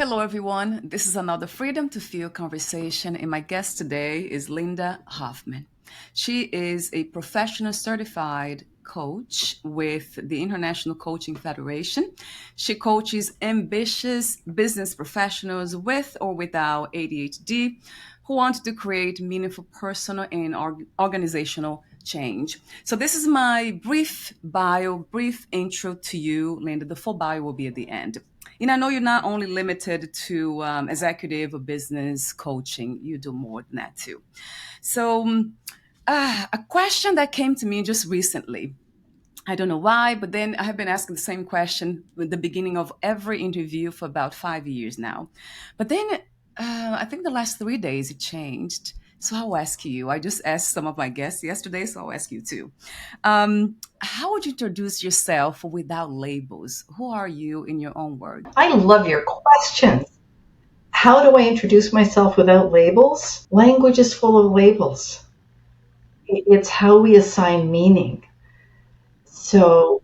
Hello, everyone. This is another Freedom to Feel conversation, and my guest today is Lynda Hoffman. She is a professional certified coach with the International Coaching Federation. She coaches ambitious business professionals with or without ADHD who want to create meaningful personal and organizational change. So, this is my brief bio, brief intro to you, Lynda. The full bio will be at the end. I know you're not only limited to executive or business coaching, you do more than that too. So, a question that came to me just recently. I don't know why, but then I have been asking the same question at the beginning of every interview for about 5 years now. But then I think the last 3 days it changed. So I'll ask you. I just asked some of my guests yesterday, so I'll ask you too. How would you introduce yourself without labels? Who are you in your own words? I love your questions. How do I introduce myself without labels? Language is full of labels. It's how we assign meaning. So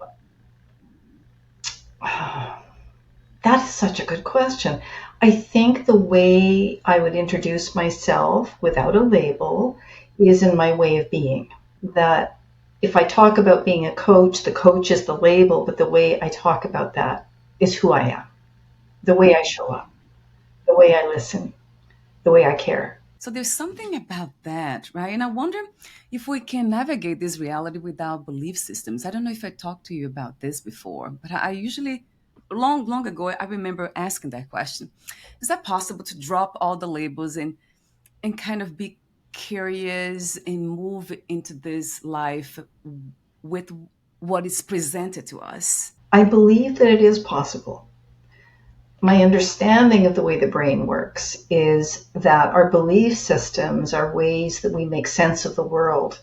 that is such a good question. I think the way I would introduce myself without a label is in my way of being. That if I talk about being a coach, the coach is the label, but the way I talk about that is who I am, the way I show up, the way I listen, the way I care. So there's something about that, right? And I wonder if we can navigate this reality without belief systems. I don't know if I talked to you about this before, but I usually, long ago, I remember asking that question. Is that possible to drop all the labels and kind of be curious and move into this life with what is presented to us? I believe that it is possible. My understanding of the way the brain works is that our belief systems are ways that we make sense of the world.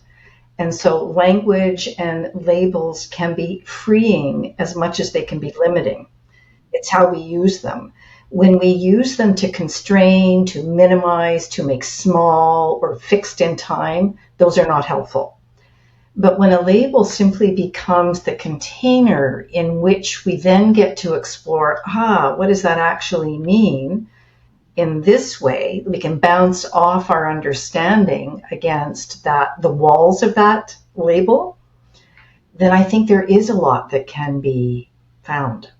And so language and labels can be freeing as much as they can be limiting. It's how we use them. When we use them to constrain, to minimize, to make small or fixed in time, those are not helpful. But when a label simply becomes the container in which we then get to explore, what does that actually mean? In this way, we can bounce off our understanding against the walls of that label. Then I think there is a lot that can be found.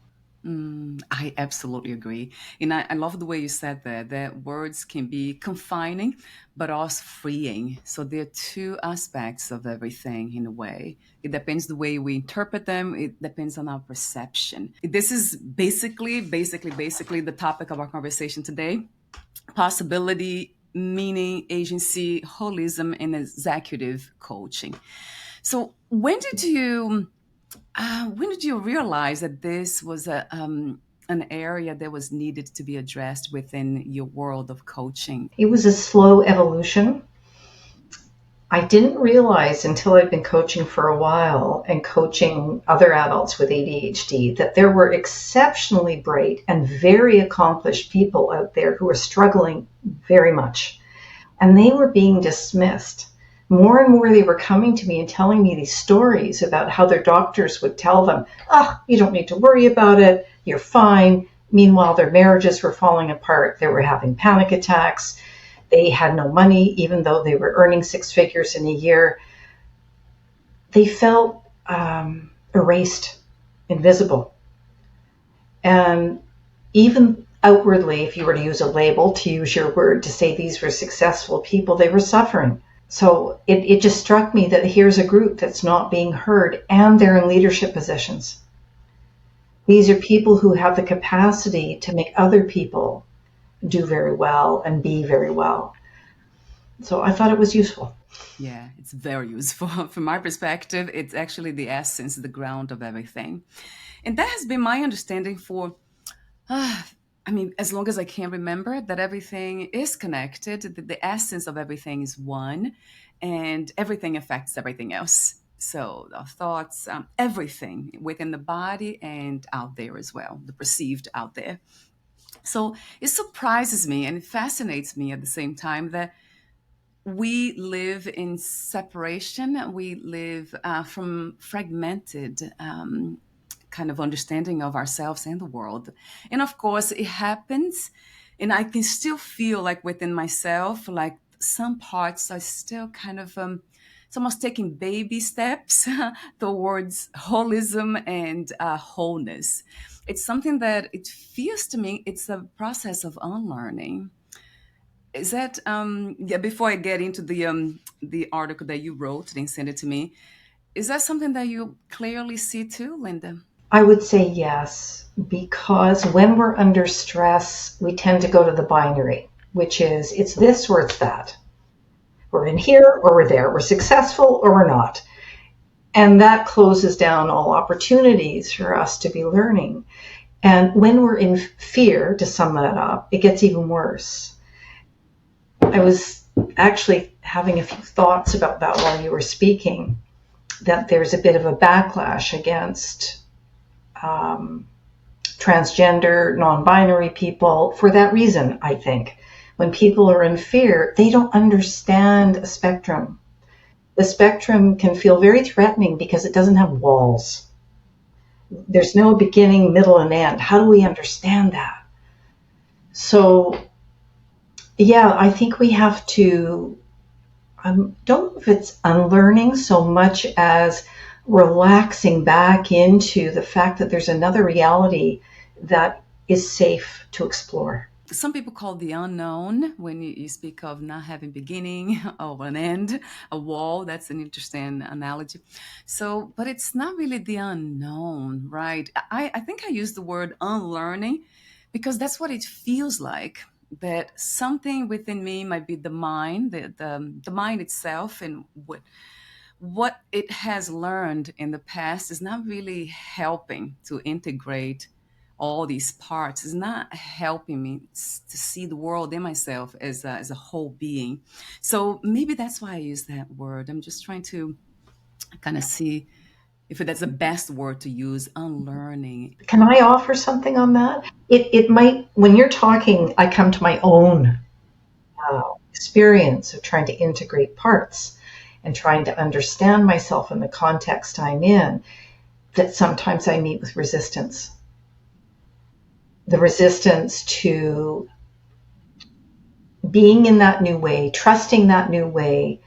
I absolutely agree. And I love the way you said that words can be confining, but also freeing. So there are two aspects of everything in a way. It depends the way we interpret them. It depends on our perception. This is basically the topic of our conversation today. Possibility, meaning, agency, holism, and executive coaching. So when did you realize that this was an area that was needed to be addressed within your world of coaching? It was a slow evolution. I didn't realize until I'd been coaching for a while and coaching other adults with ADHD that there were exceptionally bright and very accomplished people out there who were struggling very much. And they were being dismissed. More and more they were coming to me and telling me these stories about how their doctors would tell them, you don't need to worry about it, you're fine. Meanwhile, their marriages were falling apart. They were having panic attacks. They had no money, even though they were earning six figures in a year. They felt erased, invisible. And even outwardly, if you were to use a label, to use your word, to say these were successful people, they were suffering. So it just struck me that here's a group that's not being heard, and they're in leadership positions. These are people who have the capacity to make other people do very well and be very well. So I thought it was useful. Yeah, it's very useful. From my perspective, it's actually the essence, the ground of everything. And that has been my understanding for, as long as I can remember, that everything is connected, that the essence of everything is one, and everything affects everything else. So our thoughts, everything within the body and out there as well, the perceived out there. So it surprises me and it fascinates me at the same time that we live in separation. We live from fragmented kind of understanding of ourselves and the world. And of course, it happens, and I can still feel like within myself, like some parts are still kind of it's almost taking baby steps towards holism and wholeness. It's something that it feels to me it's a process of unlearning. Is that yeah? Before I get into the article that you wrote and send it to me, is that something that you clearly see too, Linda? I would say yes, because when we're under stress, we tend to go to the binary, which is it's this or it's that. We're in here or we're there. We're successful or we're not. And that closes down all opportunities for us to be learning. And when we're in fear, to sum that up, it gets even worse. I was actually having a few thoughts about that while you were speaking, that there's a bit of a backlash against transgender, non-binary people for that reason, I think. When people are in fear, they don't understand a spectrum. The spectrum can feel very threatening because it doesn't have walls. There's no beginning, middle, and end. How do we understand that? So, yeah, I think we have to, I don't know if it's unlearning so much as relaxing back into the fact that there's another reality that is safe to explore. Some people call the unknown when you speak of not having beginning or an end, a wall. That's an interesting analogy. So, but it's not really the unknown, right? I think I use the word unlearning because that's what it feels like. That something within me might be the mind, the mind itself, and what it has learned in the past is not really helping to integrate all these parts. Is not helping me to see the world and myself as a whole being. So maybe that's why I use that word. I'm just trying to kind of see if that's the best word to use, unlearning. Can I offer something on that? It might, when you're talking, I come to my own experience of trying to integrate parts and trying to understand myself in the context I'm in, that sometimes I meet with resistance. The resistance to being in that new way, trusting that new way.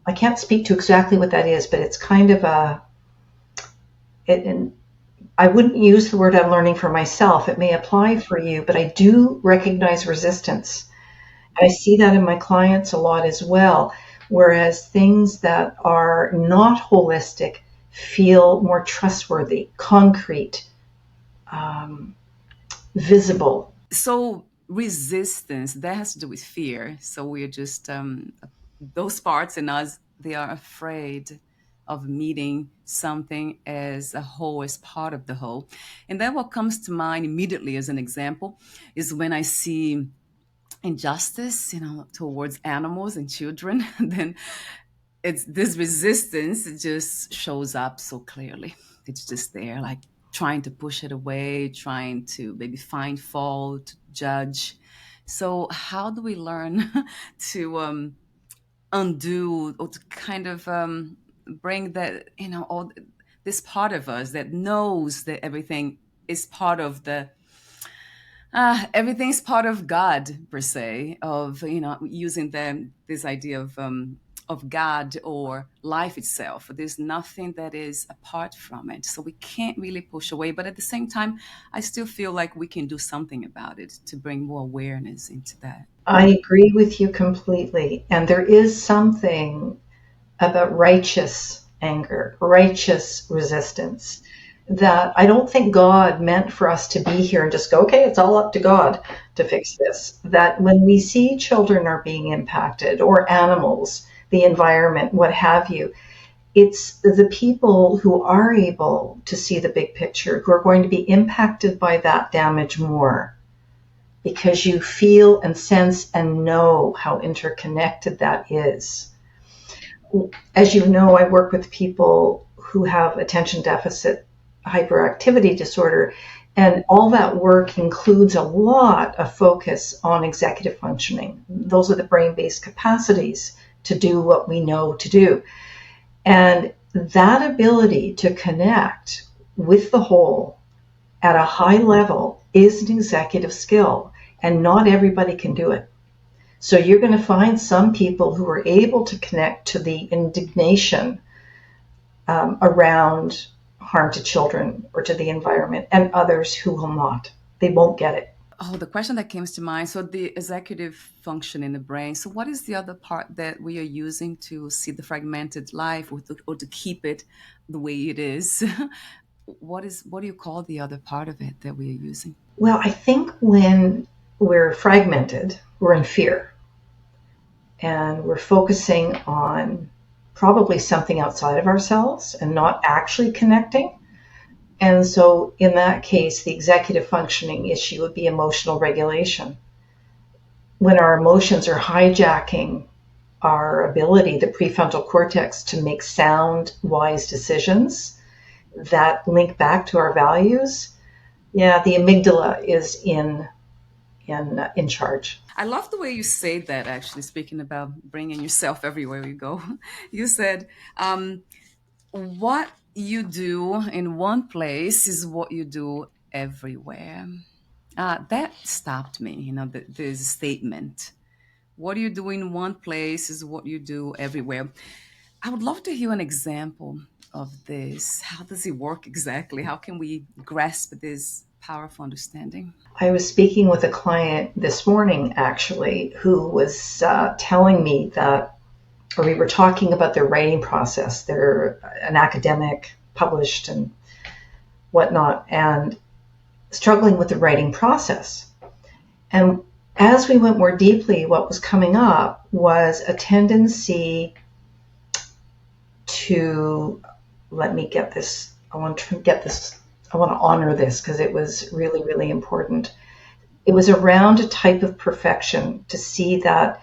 I can't speak to exactly what that is, but it's kind of and I wouldn't use the word I'm learning for myself. It may apply for you, but I do recognize resistance. I see that in my clients a lot as well, whereas things that are not holistic feel more trustworthy, concrete, visible. So resistance that has to do with fear. So we're just those parts in us, they are afraid of meeting something as a whole, as part of the whole. And then what comes to mind immediately as an example is when I see injustice, towards animals and children. Then it's this resistance, it just shows up so clearly. It's just there, like trying to push it away, trying to maybe find fault, judge. So how do we learn to undo, or to kind of bring that, all this part of us that knows that everything is part of the everything's part of God, per se, of using this idea of God or life itself. There's nothing that is apart from it, so we can't really push away. But at the same time, I still feel like we can do something about it to bring more awareness into that. I agree with you completely. And there is something about righteous anger, righteous resistance that I don't think God meant for us to be here and just go, okay, it's all up to God to fix this. That when we see children are being impacted, or animals, the environment, what have you, it's the people who are able to see the big picture who are going to be impacted by that damage more, because you feel and sense and know how interconnected that is. As you know, I work with people who have attention deficit hyperactivity disorder, and all that work includes a lot of focus on executive functioning. Those are the brain-based capacities to do what we know to do. And that ability to connect with the whole at a high level is an executive skill, and not everybody can do it. So you're going to find some people who are able to connect to the indignation around harm to children or to the environment, and others who will not. They won't get it. Oh, the question that comes to mind. So the executive function in the brain. So what is the other part that we are using to see the fragmented life, or to keep it the way it is? What do you call the other part of it that we are using? Well, I think when we're fragmented, we're in fear, and we're focusing on probably something outside of ourselves and not actually connecting. And so, in that case, the executive functioning issue would be emotional regulation. When our emotions are hijacking our ability, the prefrontal cortex, to make sound, wise decisions that link back to our values, yeah, the amygdala is in charge. I love the way you say that, actually, speaking about bringing yourself everywhere you go. You said, what you do in one place is what you do everywhere. That stopped me, there's a statement. What you do in one place is what you do everywhere. I would love to hear an example of this. How does it work exactly? How can we grasp this powerful understanding? I was speaking with a client this morning, actually, who was telling me that, or we were talking about their writing process. They're an academic, published and whatnot, and struggling with the writing process. And as we went more deeply, what was coming up was a tendency to, let me get this, I want to get this, I want to honor this because it was really, really important. It was around a type of perfection, to see that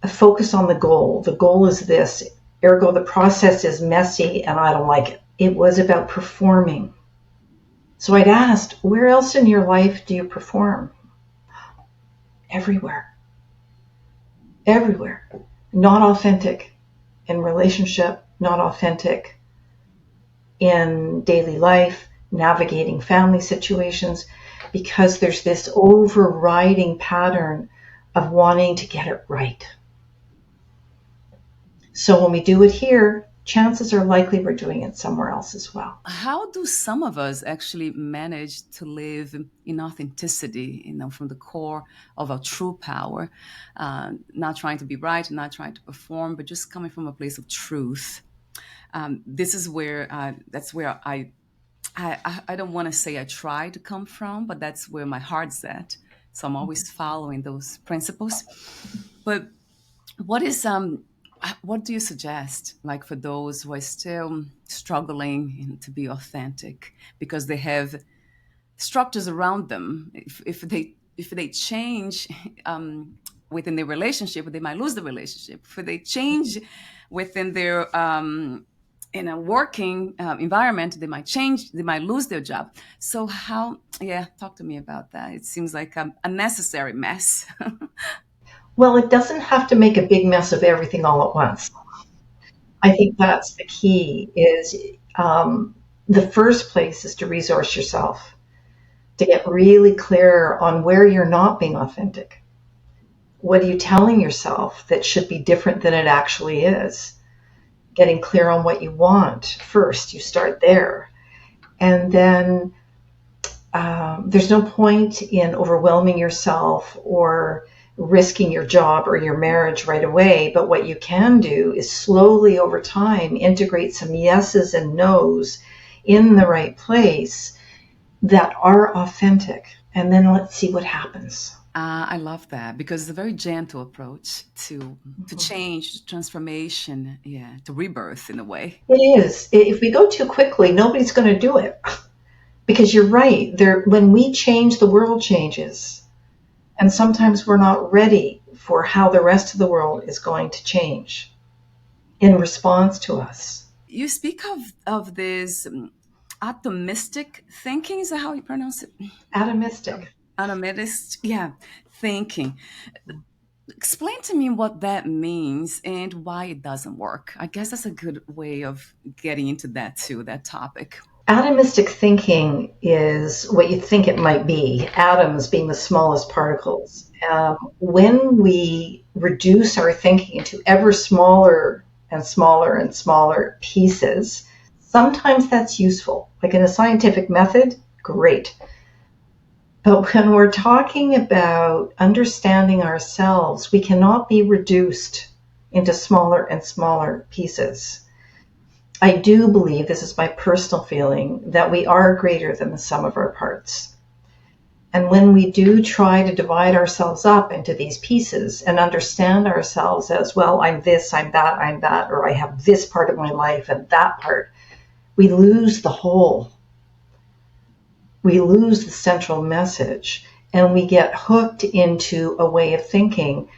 a focus on the goal. The goal is this, ergo the process is messy and I don't like it. It was about performing. So I'd asked, where else in your life do you perform? Everywhere. Everywhere. Not authentic in relationship, not authentic in daily life, navigating family situations, because there's this overriding pattern of wanting to get it right. So when we do it here, chances are likely we're doing it somewhere else as well. How do some of us actually manage to live in authenticity, from the core of our true power, not trying to be right, not trying to perform, but just coming from a place of truth? This is where that's where I don't want to say I try to come from, but that's where my heart's at. So I'm always following those principles. But what is what do you suggest, like, for those who are still struggling to be authentic because they have structures around them? If they change within their relationship, they might lose the relationship. If they change within their in a working environment, they might change. They might lose their job. So how? Yeah, talk to me about that. It seems like a necessary mess. Well, it doesn't have to make a big mess of everything all at once. I think that's the key is the first place is to resource yourself, to get really clear on where you're not being authentic. What are you telling yourself that should be different than it actually is? Getting clear on what you want first, you start there. And then there's no point in overwhelming yourself or risking your job or your marriage right away. But what you can do is slowly over time integrate some yeses and nos in the right place that are authentic. And then let's see what happens. I love that, because it's a very gentle approach to change, transformation, yeah, to rebirth in a way. It is. If we go too quickly, nobody's going to do it. Because you're right. When we change, the world changes. And sometimes we're not ready for how the rest of the world is going to change in response to us. You speak of this atomistic thinking. Is that how you pronounce it? Atomistic. Atomist, yeah, thinking. Explain to me what that means and why it doesn't work. I guess that's a good way of getting into that too, that topic. Atomistic thinking is what you think it might be, atoms being the smallest particles. When we reduce our thinking into ever smaller and smaller and smaller pieces, sometimes that's useful. Like in a scientific method, great. But when we're talking about understanding ourselves, we cannot be reduced into smaller and smaller pieces. I do believe, this is my personal feeling, that we are greater than the sum of our parts. And when we do try to divide ourselves up into these pieces and understand ourselves as, well, I'm this, I'm that, or I have this part of my life and that part, we lose the whole. We lose the central message, and we get hooked into a way of thinking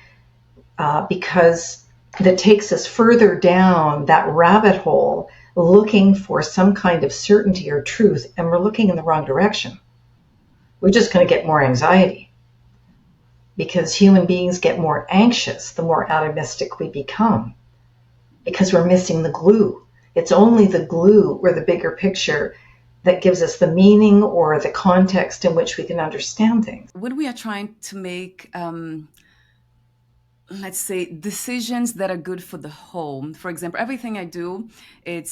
because that takes us further down that rabbit hole looking for some kind of certainty or truth, and we're looking in the wrong direction. We're just going to get more anxiety because human beings get more anxious the more atomistic we become because we're missing the glue. It's only the glue or the bigger picture that gives us the meaning or the context in which we can understand things. When we are trying to make, let's say, decisions that are good for the whole. For example, everything I do, it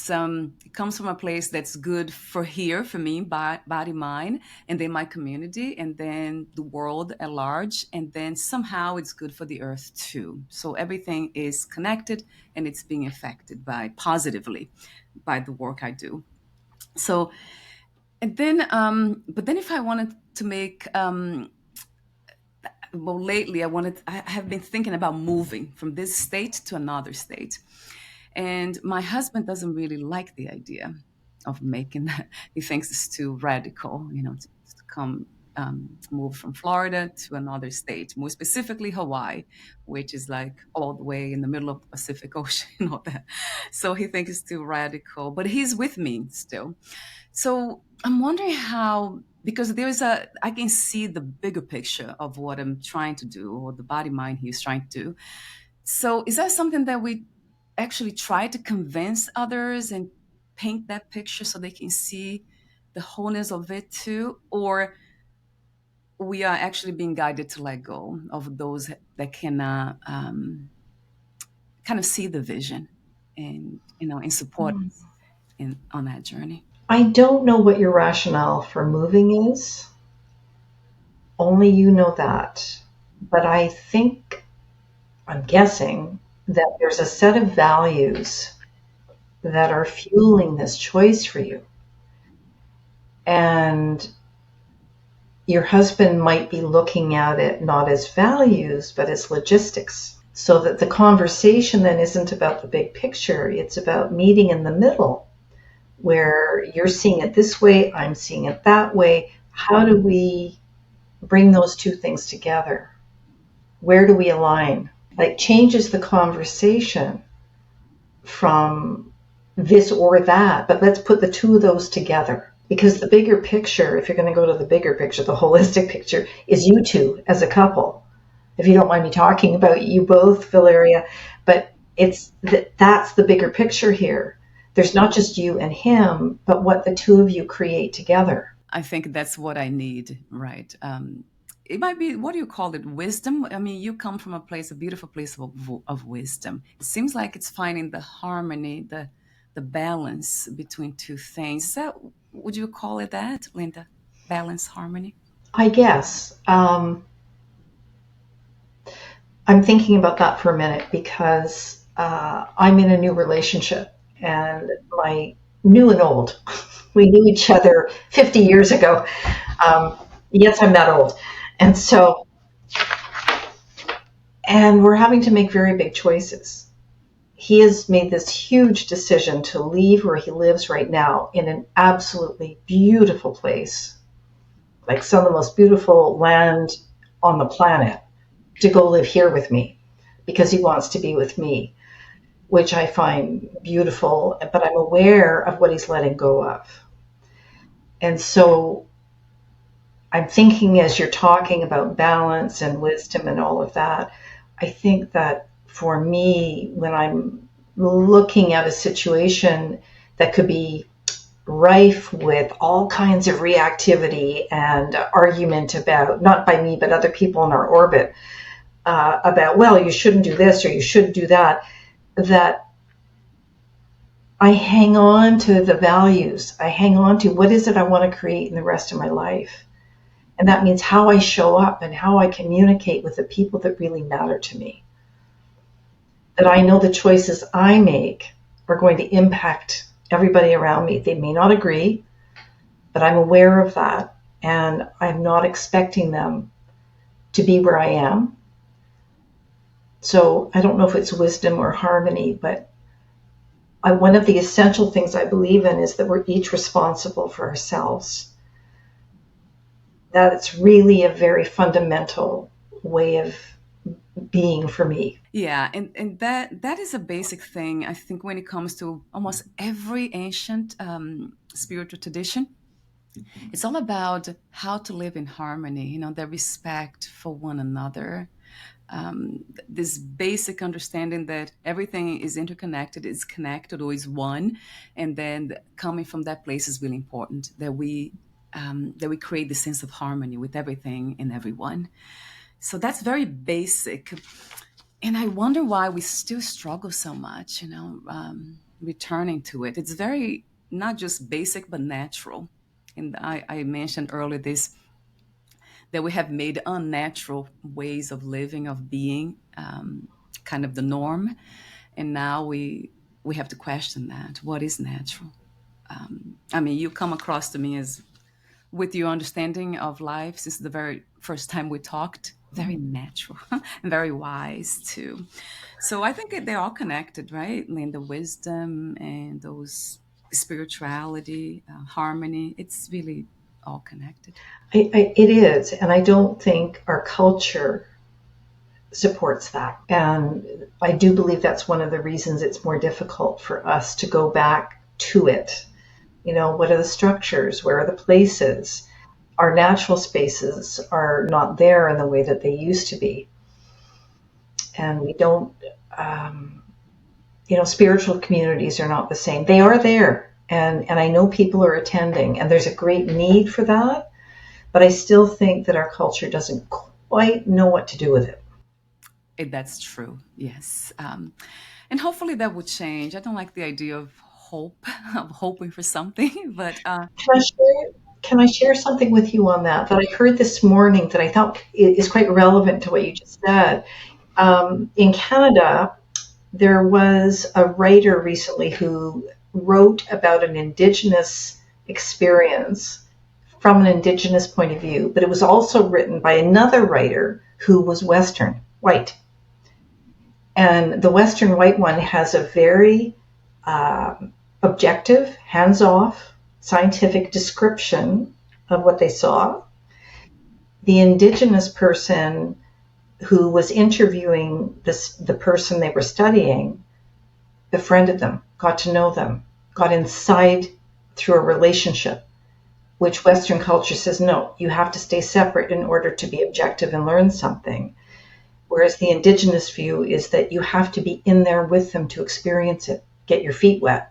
comes from a place that's good for here, for me, body, mind, and then my community, and then the world at large, and then somehow it's good for the earth too. So everything is connected, and it's being affected positively by the work I do. So, and then, but then if I wanted to make well, lately I have been thinking about moving from this state to another state. And my husband doesn't really like the idea of making that. He thinks it's too radical, to come move from Florida to another state, more specifically Hawaii, which is like all the way in the middle of the Pacific Ocean and all that. So he thinks it's too radical, but he's with me still. So I'm wondering how, because I can see the bigger picture of what I'm trying to do, or the body mind he's trying to do. So is that something that we actually try to convince others and paint that picture so they can see the wholeness of it too? Or we are actually being guided to let go of those that cannot kind of see the vision and support us on that journey? I don't know what your rationale for moving is. Only you know that. But I think, I'm guessing, that there's a set of values that are fueling this choice for you. And your husband might be looking at it not as values, but as logistics. So that the conversation then isn't about the big picture, it's about meeting in the middle, where you're seeing it this way, I'm seeing it that way. How do we bring those two things together? Where do we align? Like, changes the conversation from this or that, but let's put the two of those together. Because the bigger picture, if you're going to go to the bigger picture, the holistic picture, is you two as a couple. If you don't mind me talking about you both, Valeria, but that's the bigger picture here. There's not just you and him, but what the two of you create together. I think that's what I need, right? It might be, what do you call it? Wisdom? I mean, you come from a beautiful place of wisdom. It seems like it's finding the harmony, the balance between two things. Would you call it that, Lynda? Balance, harmony? I guess. I'm thinking about that for a minute because I'm in a new relationship, and my new and old. We knew each other 50 years ago. Yes, I'm that old. And we're having to make very big choices. He has made this huge decision to leave where he lives right now in an absolutely beautiful place, like some of the most beautiful land on the planet, to go live here with me because he wants to be with me, which I find beautiful, but I'm aware of what he's letting go of. And so I'm thinking, as you're talking about balance and wisdom and all of that, I think that for me, when I'm looking at a situation that could be rife with all kinds of reactivity and argument about, not by me, but other people in our orbit, about, well, you shouldn't do this or you shouldn't do that, that I hang on to the values. I hang on to what is it I want to create in the rest of my life. And that means how I show up and how I communicate with the people that really matter to me. That I know the choices I make are going to impact everybody around me. They may not agree, but I'm aware of that. And I'm not expecting them to be where I am. So I don't know if it's wisdom or harmony, but one of the essential things I believe in is that we're each responsible for ourselves. That it's really a very fundamental way of being for me. Yeah, and that is a basic thing, I think, when it comes to almost every ancient spiritual tradition. It's all about how to live in harmony, the respect for one another, this basic understanding that everything is interconnected, is connected, or is one, and then coming from that place is really important. That we create the sense of harmony with everything and everyone. So that's very basic, and I wonder why we still struggle so much. Returning to it. It's very not just basic but natural. And I mentioned earlier this that we have made unnatural ways of living, of being, kind of the norm, and now we have to question that. What is natural? I mean, you come across to me as with your understanding of life since the very first time we talked, very natural and very wise too. So I think they're all connected, right? And the wisdom and those spirituality, harmony. It's really all connected. It is, and I don't think our culture supports that. And I do believe that's one of the reasons it's more difficult for us to go back to it. What are the structures? Where are the places? Our natural spaces are not there in the way that they used to be. And we don't, um, spiritual communities are not the same. They are there. And I know people are attending, and there's a great need for that. But I still think that our culture doesn't quite know what to do with it. That's true. Yes. And hopefully that would change. I don't like the idea of hope, of hoping for something, but Can I share something with you on that I heard this morning that I thought is quite relevant to what you just said? In Canada, there was a writer recently who wrote about an Indigenous experience from an Indigenous point of view, but it was also written by another writer who was Western, white. And the Western white one has a very objective, hands off, scientific description of what they saw. The Indigenous person who was interviewing the person they were studying befriended them, got to know them, got inside through a relationship, which Western culture says, no, you have to stay separate in order to be objective and learn something. Whereas the Indigenous view is that you have to be in there with them to experience it, get your feet wet.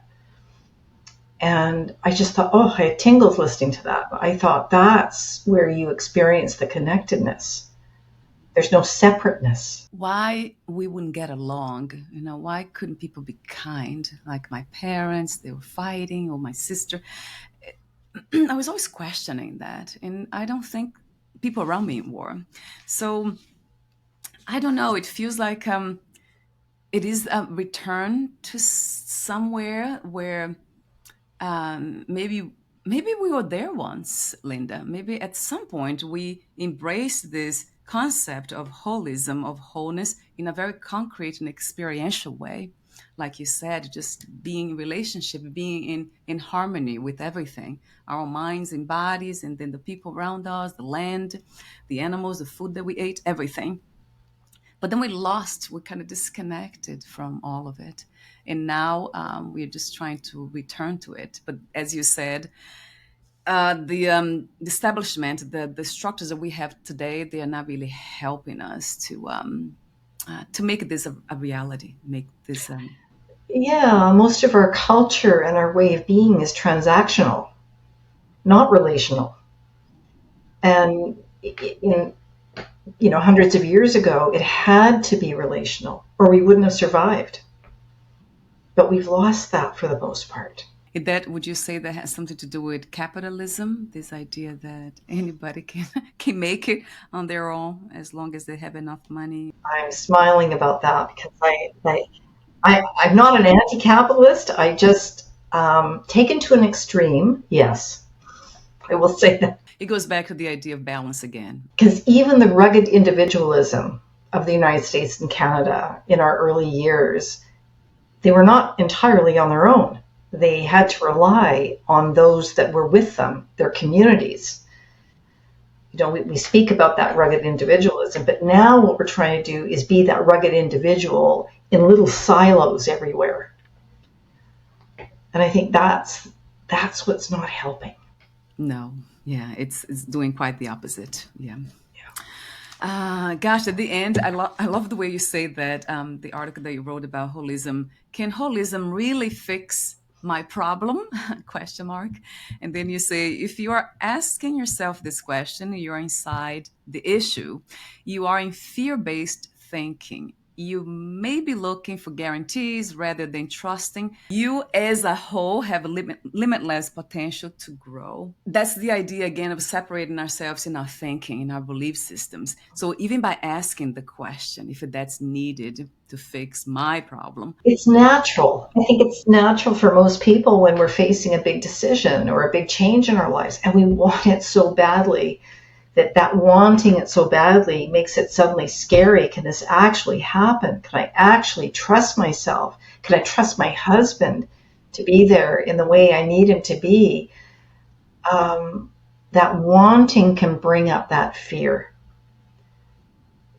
And I just thought, oh, I had tingles listening to that. I thought that's where you experience the connectedness. There's no separateness. why we wouldn't get along? Why couldn't people be kind? Like my parents, they were fighting, or my sister. I was always questioning that, and I don't think people around me were. So I don't know. It feels like it is a return to somewhere where maybe we were there once, Linda. Maybe at some point we embraced this concept of holism, of wholeness, in a very concrete and experiential way. Like you said, just being in relationship, being in harmony with everything, our minds and bodies, and then the people around us, the land, the animals, the food that we ate, everything. But then we kind of disconnected from all of it. And now we're just trying to return to it. But as you said, the establishment, the structures that we have today, they are not really helping us to make this a reality, make this Yeah, most of our culture and our way of being is transactional, not relational. And in hundreds of years ago, it had to be relational, or we wouldn't have survived. But we've lost that for the most part. that would you say that has something to do with capitalism? This idea that anybody can can make it on their own as long as they have enough money. I'm smiling about that because I'm not an anti-capitalist. I just taken to an extreme. Yes, I will say that. It goes back to the idea of balance again. Because even the rugged individualism of the United States and Canada in our early years, they were not entirely on their own. They had to rely on those that were with them, their communities. We speak about that rugged individualism, but now what we're trying to do is be that rugged individual in little silos everywhere. And I think that's what's not helping. No, yeah, it's doing quite the opposite. Yeah. Gosh, at the end, I love the way you say that the article that you wrote about holism. Can holism really fix my problem? Question mark. And then you say, if you are asking yourself this question, you're inside the issue. You are in fear-based thinking. You may be looking for guarantees rather than trusting. You as a whole have a limitless potential to grow. That's the idea again of separating ourselves in our thinking, in our belief systems. So even by asking the question, if that's needed to fix my problem. It's natural. I think it's natural for most people when we're facing a big decision or a big change in our lives and we want it so badly that wanting it so badly makes it suddenly scary. Can this actually happen? Can I actually trust myself? Can I trust my husband to be there in the way I need him to be? That wanting can bring up that fear.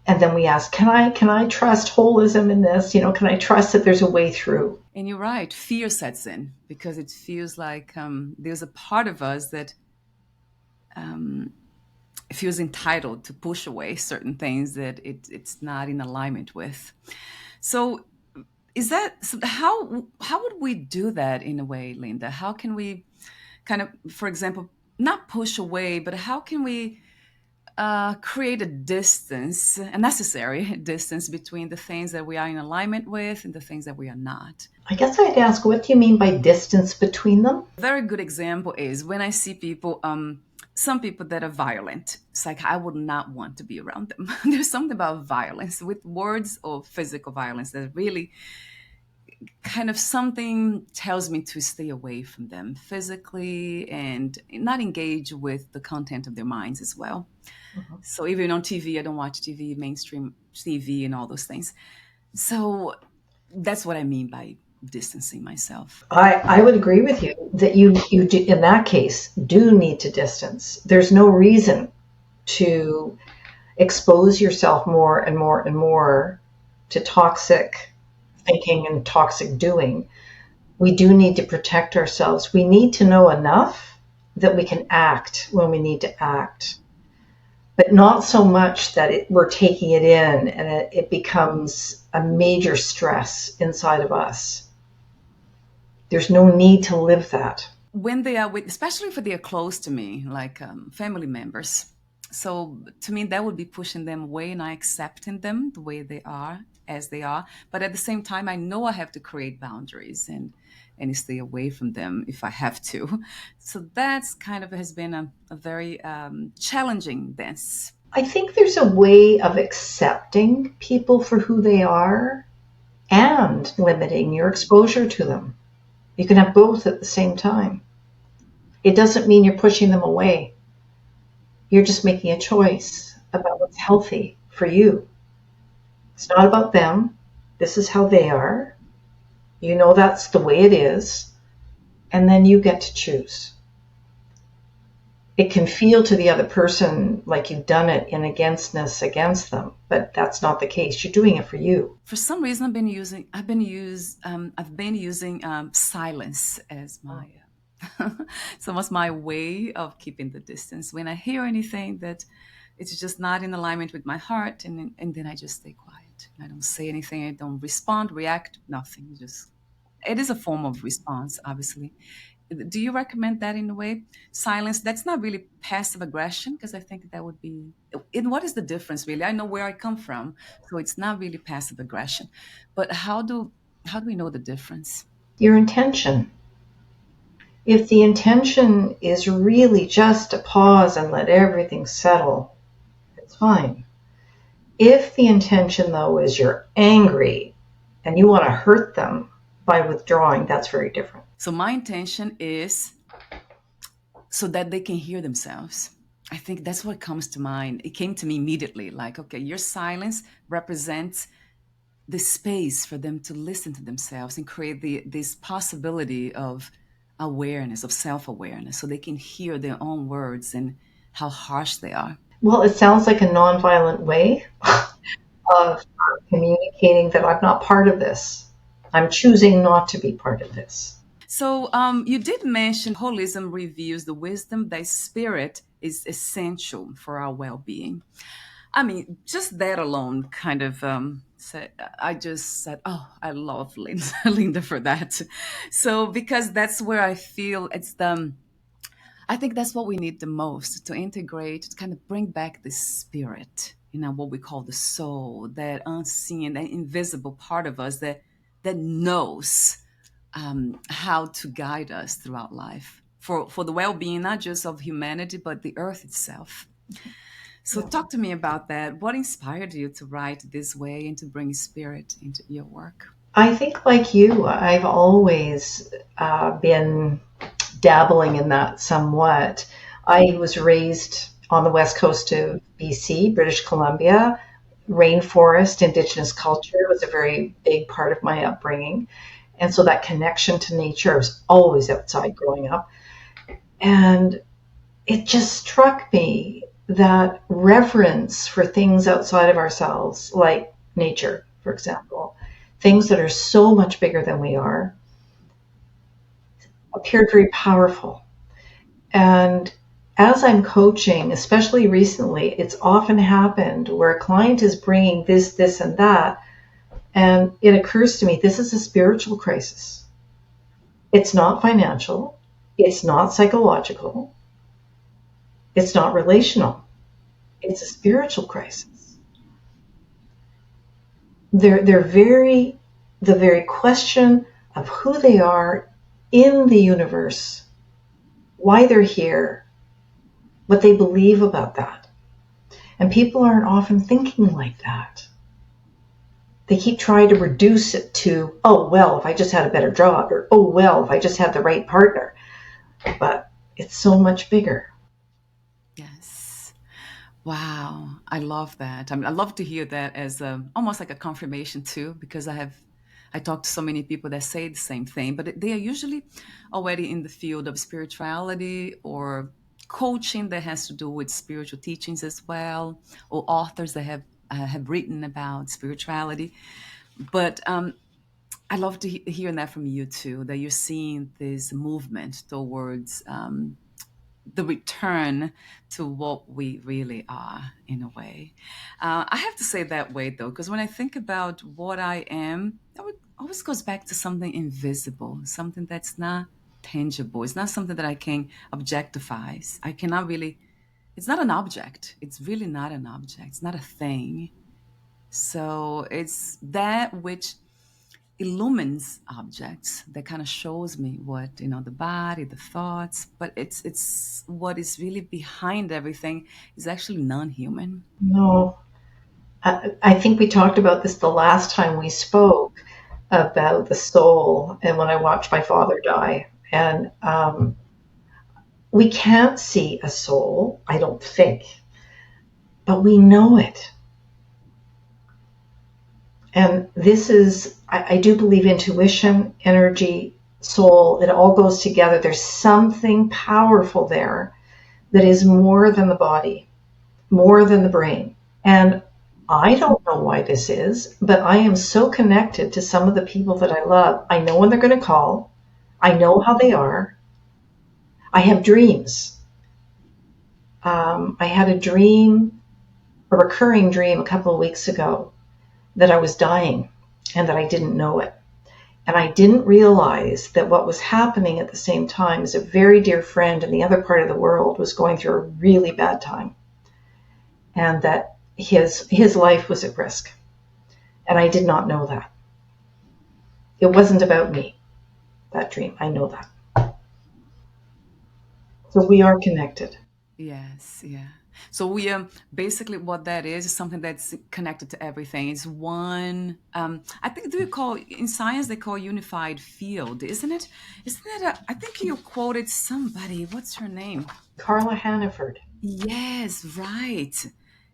And then we ask, can I trust holism in this? Can I trust that there's a way through? And you're right, fear sets in because it feels like there's a part of us that feels entitled to push away certain things that it's not in alignment with. So how would we do that in a way, Lynda? How can we kind of, for example, not push away, but how can we create a distance, a necessary distance between the things that we are in alignment with and the things that we are not? I guess I'd ask, what do you mean by distance between them? A very good example is when I see people, some people that are violent. It's like I would not want to be around them. There's something about violence with words or physical violence that really kind of something tells me to stay away from them physically and not engage with the content of their minds as well. Mm-hmm. So even on TV, I don't watch TV, mainstream TV and all those things. So that's what I mean by distancing myself. I would agree with you that you do, in that case, do need to distance. There's no reason to expose yourself more and more and more to toxic thinking and toxic doing. We do need to protect ourselves. We need to know enough that we can act when we need to act, but not so much that we're taking it in and it becomes a major stress inside of us. There's no need to live that. When they are with, especially if they are close to me, like family members. So to me, that would be pushing them away and not accepting them the way they are, as they are. But at the same time, I know I have to create boundaries and stay away from them if I have to. So that's kind of has been a very challenging dance. I think there's a way of accepting people for who they are and limiting your exposure to them. You can have both at the same time. It doesn't mean you're pushing them away. You're just making a choice about what's healthy for you. It's not about them. This is how they are. You know that's the way it is. And then you get to choose. It can feel to the other person like you've done it in againstness against them, but that's not the case. You're doing it for you. For some reason, I've been using silence as my so what's my way of keeping the distance. When I hear anything that it's just not in alignment with my heart, and then I just stay quiet. quiet. I don't say anything. I don't respond, react, nothing. Just it is a form of response, obviously. Do you recommend that in a way? Silence, that's not really passive aggression, because I think that would be, and what is the difference really? I know where I come from, so it's not really passive aggression. But how do we know the difference? Your intention. If the intention is really just to pause and let everything settle, it's fine. If the intention, though, is you're angry and you want to hurt them by withdrawing, that's very different. So my intention is so that they can hear themselves. I think that's what comes to mind. It came to me immediately, like, okay, your silence represents the space for them to listen to themselves and create this possibility of awareness, of self-awareness, so they can hear their own words and how harsh they are. Well, it sounds like a nonviolent way of communicating that I'm not part of this. I'm choosing not to be part of this. So you did mention holism reveals the wisdom that spirit is essential for our well-being. I mean, just that alone kind of said, I just said, oh, I love Linda, Linda for that. So, because that's where I feel I think that's what we need the most to integrate, to kind of bring back the spirit, what we call the soul, that unseen, that invisible part of us that knows how to guide us throughout life for the well-being, not just of humanity, but the earth itself. So talk to me about that. What inspired you to write this way and to bring spirit into your work? I think, like you, I've always been dabbling in that somewhat. I was raised on the west coast of BC, British Columbia. Rainforest, Indigenous culture was a very big part of my upbringing. And so that connection to nature, I was always outside growing up. And it just struck me that reverence for things outside of ourselves, like nature, for example, things that are so much bigger than we are, appeared very powerful. And as I'm coaching, especially recently, it's often happened where a client is bringing this, and that. And it occurs to me, this is a spiritual crisis. It's not financial. It's not psychological. It's not relational. It's a spiritual crisis. They're the very question of who they are in the universe, why they're here, what they believe about that. And people aren't often thinking like that. They keep trying to reduce it to, oh, well, if I just had a better job, or, oh, well, if I just had the right partner. But it's so much bigger. Yes. Wow, I love that. I mean, I love to hear that as almost like a confirmation too, because I talk to so many people that say the same thing, but they are usually already in the field of spirituality or coaching that has to do with spiritual teachings as well, or authors that have written about spirituality. But I love to hearing that from you too, that you're seeing this movement towards the return to what we really are in a way. I have to say that way though, because when I think about what I am, always goes back to something invisible, something that's not tangible. It's not something that I can objectify. I cannot really, it's not an object. It's really not an object. It's not a thing. So it's that which illumines objects that kind of shows me what the body, the thoughts, but it's what is really behind everything is actually non-human. No, I think we talked about this the last time we spoke about the soul and when I watched my father die. And we can't see a soul, I don't think, but we know it. And this is, I do believe intuition, energy, soul, it all goes together. There's something powerful there that is more than the body, more than the brain. And I don't know why this is, but I am so connected to some of the people that I love. I know when they're going to call. I know how they are. I have dreams. I had a dream, a recurring dream a couple of weeks ago. that I was dying and that I didn't know it. And I didn't realize that what was happening at the same time is a very dear friend in the other part of the world was going through a really bad time, and that his life was at risk. And I did not know that. It wasn't about me, that dream. I know that. So we are connected. Yes, yeah. So we basically what that is something that's connected to everything. It's one. I think do you call in science they call unified field, isn't it? Isn't that I think you quoted somebody. What's her name? Carla Hannaford. Yes, right.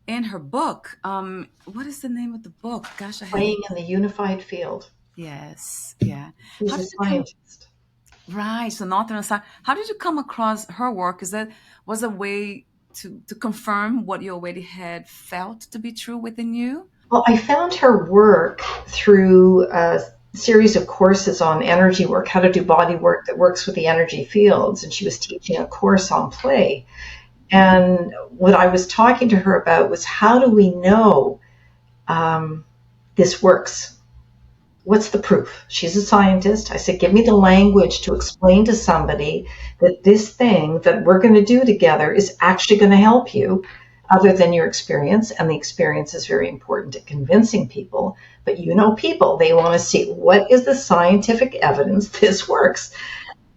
In her book. What is the name of the book? Gosh, I have it. Playing in the unified field. Yes, yeah. She's How a did you come? scientist. Right. So Northern Science. How did you come across her work? Is that was a way to confirm what you already had felt to be true within you? Well, I found her work through a series of courses on energy work, how to do body work that works with the energy fields. And she was teaching a course on play. And what I was talking to her about was how do we know this works? What's the proof? She's a scientist. I said, give me the language to explain to somebody that this thing that we're going to do together is actually going to help you other than your experience. And the experience is very important at convincing people. But you know, people, they want to see what is the scientific evidence this works.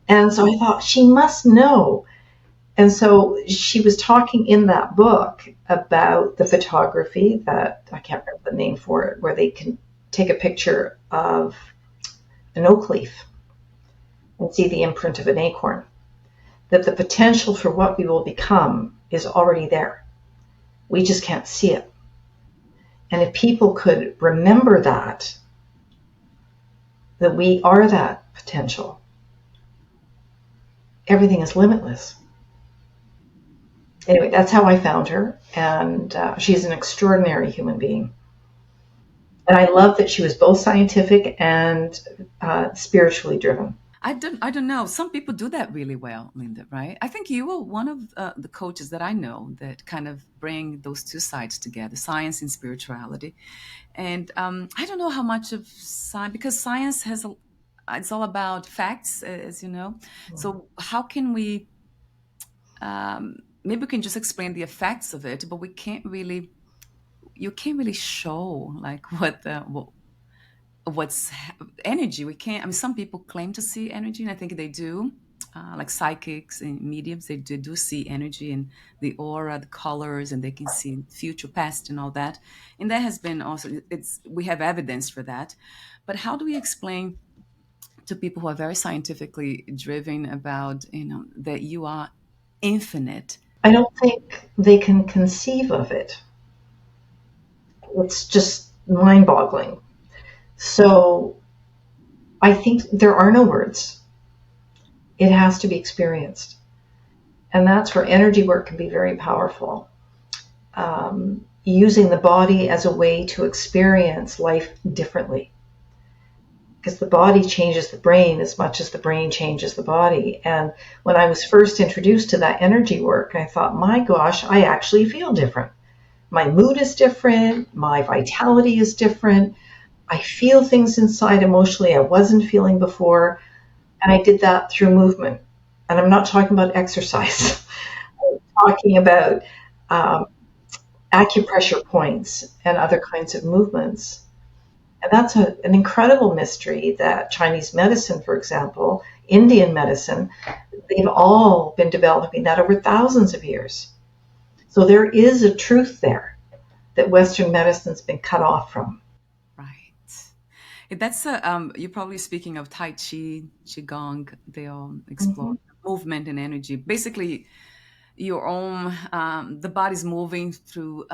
And so I thought she must know. And so she was talking in that book about the photography that I can't remember the name for it, where they can take a picture of an oak leaf and see the imprint of an acorn, that the potential for what we will become is already there. We just can't see it. And if people could remember that we are that potential, everything is limitless. Anyway, that's how I found her, and she's an extraordinary human being. And I love that she was both scientific and spiritually driven. I don't know. Some people do that really well, Linda, right? I think you are one of the coaches that I know that kind of bring those two sides together, science and spirituality. And I don't know how much of science, because science it's all about facts, as you know. So how can we, maybe we can just explain the effects of it, but you can't really show like what's energy. We can't, I mean, some people claim to see energy, and I think they do. Like psychics and mediums, they do see energy and the aura, the colors, and they can see future, past, and all that. And that has been also, we have evidence for that. But how do we explain to people who are very scientifically driven about, that you are infinite? I don't think they can conceive of it. It's just mind boggling. So I think there are no words. It has to be experienced. And that's where energy work can be very powerful. Using the body as a way to experience life differently. Because the body changes the brain as much as the brain changes the body. And when I was first introduced to that energy work, I thought, my gosh, I actually feel different. My mood is different. My vitality is different. I feel things inside emotionally I wasn't feeling before. And I did that through movement. And I'm not talking about exercise. I'm talking about acupressure points and other kinds of movements. And that's an incredible mystery that Chinese medicine, for example, Indian medicine, they've all been developing that over thousands of years. So there is a truth there that Western medicine's been cut off from. Right. That's you're probably speaking of Tai Chi, Qigong. They all Mm-hmm. explore movement and energy. Basically, your own the body's moving through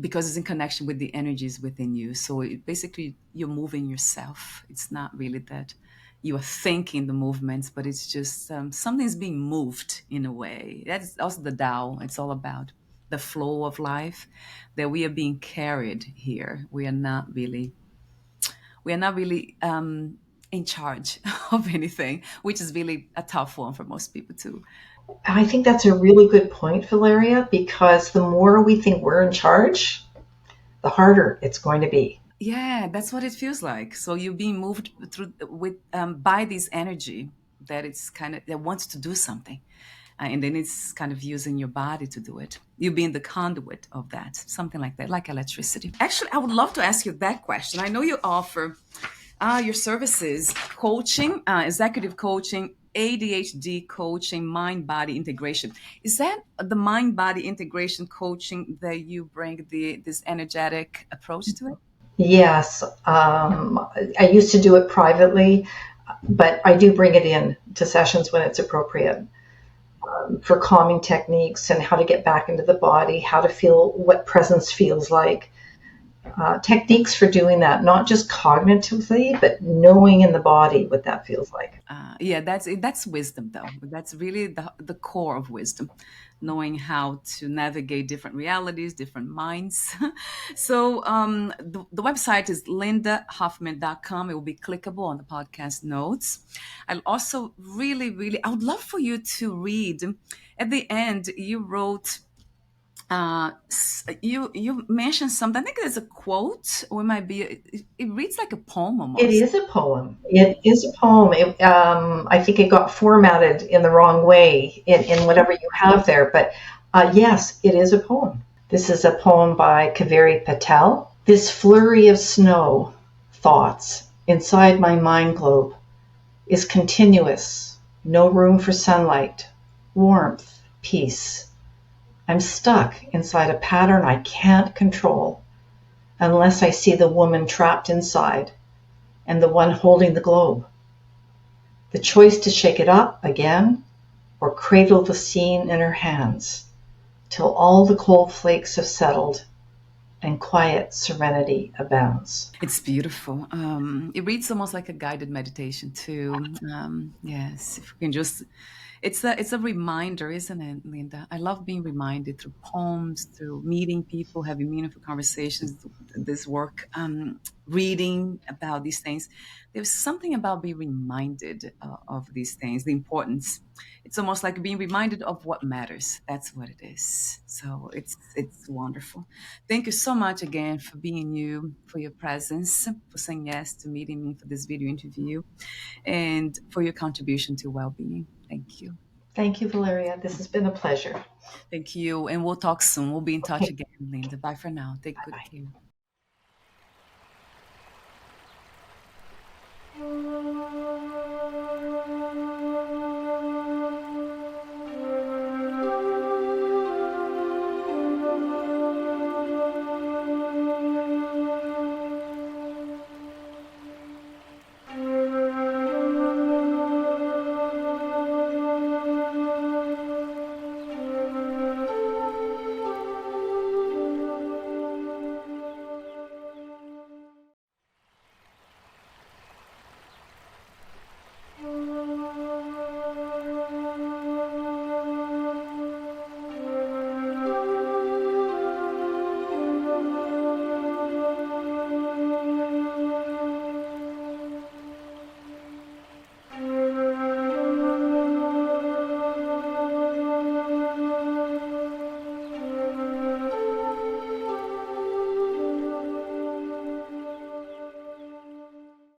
because it's in connection with the energies within you. So basically, you're moving yourself. It's not really that you are thinking the movements, but it's just something's being moved in a way. That's also the Tao. It's all about the flow of life, that we are being carried here. We are not really in charge of anything, which is really a tough one for most people too. I think that's a really good point, Valeria, because the more we think we're in charge, the harder it's going to be. Yeah, that's what it feels like. So you're being moved through with by this energy that it's kind of that wants to do something, and then it's kind of using your body to do it. You being the conduit of that, something like that, like electricity. Actually, I would love to ask you that question. I know you offer your services, coaching, executive coaching, ADHD coaching, mind body integration. Is that the mind body integration coaching that you bring this energetic approach to it? Yes, I used to do it privately, but I do bring it in to sessions when it's appropriate for calming techniques and how to get back into the body, how to feel what presence feels like. Techniques for doing that, not just cognitively, but knowing in the body what that feels like. Yeah, that's wisdom, though. That's really the core of wisdom, knowing how to navigate different realities, different minds. So the website is lindahoffman.com. It will be clickable on the podcast notes. I'll also I would love for you to read. At the end, you wrote. You mentioned something. I think there's a quote, or it might be. It reads like a poem It almost. is a poem. It is a poem. I think it got formatted in the wrong way in whatever you have there, but yes, it is a poem. This is a poem by Valeria Patel. This flurry of snow, thoughts, inside my mind globe is continuous, no room for sunlight, warmth, peace. I'm stuck inside a pattern I can't control unless I see the woman trapped inside and the one holding the globe. The choice to shake it up again or cradle the scene in her hands till all the cold flakes have settled and quiet serenity abounds. It's beautiful. It reads almost like a guided meditation too. Yes, if we can just, it's a reminder, isn't it, Linda? I love being reminded through poems, through meeting people, having meaningful conversations. This work, reading about these things. There's something about being reminded of these things, the importance. It's almost like being reminded of what matters. That's what it is. So it's wonderful. Thank you so much again for being you, for your presence, for saying yes to meeting me for this video interview, and for your contribution to well-being. Thank you. Thank you, Valeria. This has been a pleasure. Thank you. And we'll talk soon. We'll be in touch Okay, again, Linda. Bye for now. Take good bye care. bye.